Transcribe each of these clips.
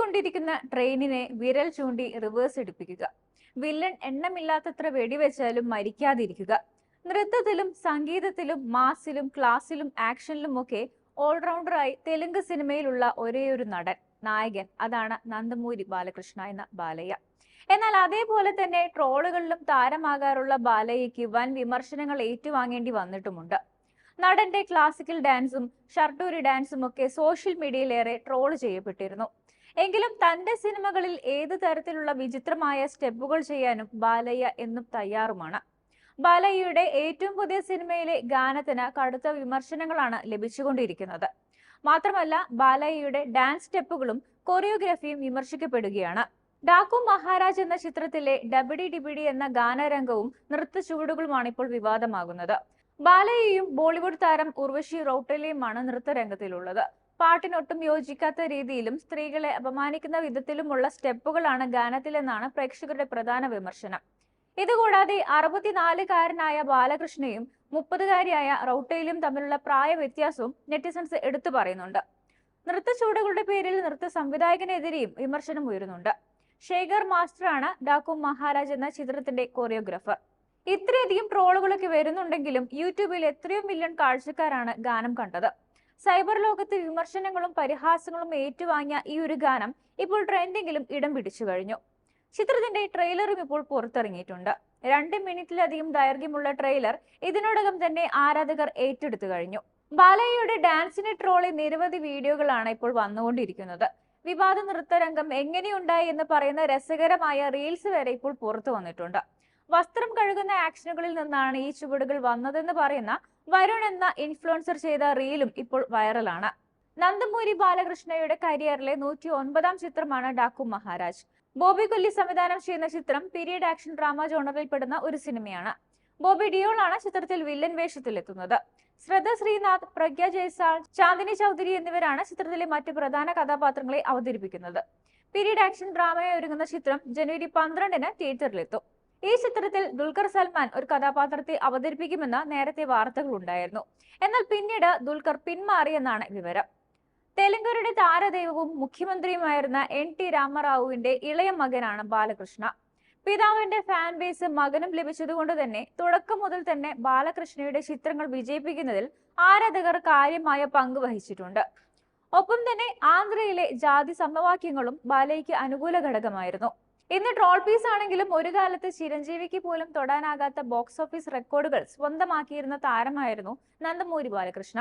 ഓടിക്കൊണ്ടിരിക്കുന്ന ട്രെയിനിനെ വിരൽ ചൂണ്ടി റിവേഴ്സ് എടുപ്പിക്കുക. വില്ലൻ എണ്ണമില്ലാത്തത്ര വെടിവെച്ചാലും മരിക്കാതിരിക്കുക. നൃത്തത്തിലും സംഗീതത്തിലും മാസിലും ക്ലാസിലും ആക്ഷനിലും ഒക്കെ ഓൾറൗണ്ടറായി തെലുങ്ക് സിനിമയിലുള്ള ഒരേയൊരു നായകൻ അതാണ് നന്ദമൂരി ബാലകൃഷ്ണ എന്ന ബാലയ്യ. എന്നാൽ അതേപോലെ തന്നെ ട്രോളുകളിലും താരമാകാറുള്ള ബാലയ്യയ്ക്ക് വൻ വിമർശനങ്ങൾ ഏറ്റുവാങ്ങേണ്ടി വന്നിട്ടുമുണ്ട്. നടന്റെ ക്ലാസിക്കൽ ഡാൻസും ഷർട്ടൂരി ഡാൻസും ഒക്കെ സോഷ്യൽ മീഡിയയിലേറെ ട്രോൾ ചെയ്യപ്പെട്ടിരുന്നു. എങ്കിലും തന്റെ സിനിമകളിൽ ഏത് തരത്തിലുള്ള വിചിത്രമായ സ്റ്റെപ്പുകൾ ചെയ്യാനും ബാലയ്യ എന്നും തയ്യാറുമാണ്. ബാലയ്യയുടെ ഏറ്റവും പുതിയ സിനിമയിലെ ഗാനത്തിന് കടുത്ത വിമർശനങ്ങളാണ് ലഭിച്ചുകൊണ്ടിരിക്കുന്നത്. മാത്രമല്ല, ബാലയ്യയുടെ ഡാൻസ് സ്റ്റെപ്പുകളും കൊറിയോഗ്രാഫിയും വിമർശിക്കപ്പെടുകയാണ്. ഡാക്കു മഹാരാജ് എന്ന ചിത്രത്തിലെ ഡബിഡി ഡിബിഡി എന്ന ഗാനരംഗവും നൃത്ത ചുവടുകളുമാണ് ഇപ്പോൾ വിവാദമാകുന്നത്. ബാലയ്യയും ബോളിവുഡ് താരം ഉർവശി റൌട്ടേലയുമാണ് നൃത്തരംഗത്തിലുള്ളത്. പാട്ടിനൊട്ടും യോജിക്കാത്ത രീതിയിലും സ്ത്രീകളെ അപമാനിക്കുന്ന വിധത്തിലുമുള്ള സ്റ്റെപ്പുകളാണ് ഗാനത്തിലെന്നാണ് പ്രേക്ഷകരുടെ പ്രധാന വിമർശനം. ഇതുകൂടാതെ 64-കാരനായ ബാലകൃഷ്ണയും 30-കാരിയായ റൌട്ടേലയും തമ്മിലുള്ള പ്രായ വ്യത്യാസവും നെറ്റിസൺസ് എടുത്തു പറയുന്നുണ്ട്. നൃത്ത ചുവടുകളുടെ പേരിൽ നൃത്ത സംവിധായകനെതിരെയും വിമർശനം ഉയരുന്നുണ്ട്. ശേഖർ മാസ്റ്ററാണ് ഡാക്കു മഹാരാജ് എന്ന ചിത്രത്തിന്റെ കൊറിയോഗ്രാഫർ. ഇത്രയധികം ട്രോളുകളൊക്കെ വരുന്നുണ്ടെങ്കിലും യൂട്യൂബിൽ എത്രയോ മില്യൺ കാഴ്ചക്കാരാണ് ഗാനം കണ്ടത്. സൈബർ ലോകത്ത് വിമർശനങ്ങളും പരിഹാസങ്ങളും ഏറ്റുവാങ്ങിയ ഈ ഒരു ഗാനം ഇപ്പോൾ ട്രെൻഡിങ്ങിലും ഇടം പിടിച്ചു കഴിഞ്ഞു. ചിത്രത്തിന്റെ ട്രെയിലറും ഇപ്പോൾ പുറത്തിറങ്ങിയിട്ടുണ്ട്. 2 മിനിറ്റിലധികം ദൈർഘ്യമുള്ള ട്രെയിലർ ഇതിനോടകം തന്നെ ആരാധകർ ഏറ്റെടുത്തു കഴിഞ്ഞു. ബാലയ്യയുടെ ഡാൻസിനെ ട്രോളി നിരവധി വീഡിയോകളാണ് ഇപ്പോൾ വന്നുകൊണ്ടിരിക്കുന്നത്. വിവാദ നൃത്തരംഗം എങ്ങനെയുണ്ടായി എന്ന് പറയുന്ന രസകരമായ റീൽസ് വരെ ഇപ്പോൾ പുറത്തു വന്നിട്ടുണ്ട്. വസ്ത്രം കഴുകുന്ന ആക്ഷനുകളിൽ നിന്നാണ് ഈ ചുവടുകൾ വന്നതെന്ന് പറയുന്ന വരുൺ എന്ന ഇൻഫ്ലുവൻസർ ചെയ്ത റീലും ഇപ്പോൾ വൈറലാണ്. നന്ദമൂരി ബാലകൃഷ്ണയുടെ കരിയറിലെ 109-ാം ചിത്രമാണ് ഡാക്കു മഹാരാജ്. ബോബി കൊല്ലി സംവിധാനം ചെയ്യുന്ന ചിത്രം പീരിയഡ് ആക്ഷൻ ഡ്രാമ ജോണറിൽപ്പെടുന്ന ഒരു സിനിമയാണ്. ബോബി ഡിയോളാണ് ചിത്രത്തിൽ വില്ലൻ വേഷത്തിലെത്തുന്നത്. ശ്രദ്ധ ശ്രീനാഥ്, പ്രഗ്യ ജയ്സാൾ, ചാന്ദിനി ചൗധരി എന്നിവരാണ് ചിത്രത്തിലെ മറ്റ് പ്രധാന കഥാപാത്രങ്ങളെ അവതരിപ്പിക്കുന്നത്. പീരിയഡ് ആക്ഷൻ ഡ്രാമയായി ഒരുങ്ങുന്ന ചിത്രം ജനുവരി 12-ന് തിയേറ്ററിലെത്തും. ഈ ചിത്രത്തിൽ ദുൽഖർ സൽമാൻ ഒരു കഥാപാത്രത്തെ അവതരിപ്പിക്കുമെന്ന് നേരത്തെ വാർത്തകൾ ഉണ്ടായിരുന്നു. എന്നാൽ പിന്നീട് ദുൽഖർ പിന്മാറിയെന്നാണ് വിവരം. തെലുങ്കരുടെ താരദൈവവും മുഖ്യമന്ത്രിയുമായിരുന്ന NT രാമറാവുവിന്റെ ഇളയ മകനാണ് ബാലകൃഷ്ണ. പിതാവിന്റെ ഫാൻ ബേസ് മകനും ലഭിച്ചതുകൊണ്ട് തന്നെ തുടക്കം മുതൽ തന്നെ ബാലകൃഷ്ണയുടെ ചിത്രങ്ങൾ വിജയിപ്പിക്കുന്നതിൽ ആരാധകർ കാര്യമായ പങ്ക് വഹിച്ചിട്ടുണ്ട്. ഒപ്പം തന്നെ ആന്ധ്രയിലെ ജാതി സമവാക്യങ്ങളും ബാലയ്യയ്ക്ക് അനുകൂല ഘടകമായിരുന്നു. ഇന്ന് ട്രോൾ പീസ് ആണെങ്കിലും ഒരു കാലത്ത് ചിരഞ്ജീവിക്ക് പോലും തൊടാനാകാത്ത ബോക്സ് ഓഫീസ് റെക്കോർഡുകൾ സ്വന്തമാക്കിയിരുന്ന താരമായിരുന്നു നന്ദമൂരി ബാലകൃഷ്ണ.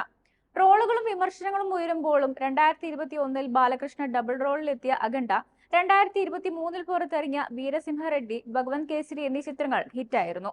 ട്രോളുകളും വിമർശനങ്ങളും ഉയരുമ്പോഴും 2021-ൽ ബാലകൃഷ്ണ ഡബിൾ റോളിലെത്തിയ അഖണ്ഡ, 2023-ൽ പുറത്തിറങ്ങിയ വീരസിംഹ റെഡ്ഡി, ഭഗവന്ത് കേസരി എന്നീ ചിത്രങ്ങൾ ഹിറ്റായിരുന്നു.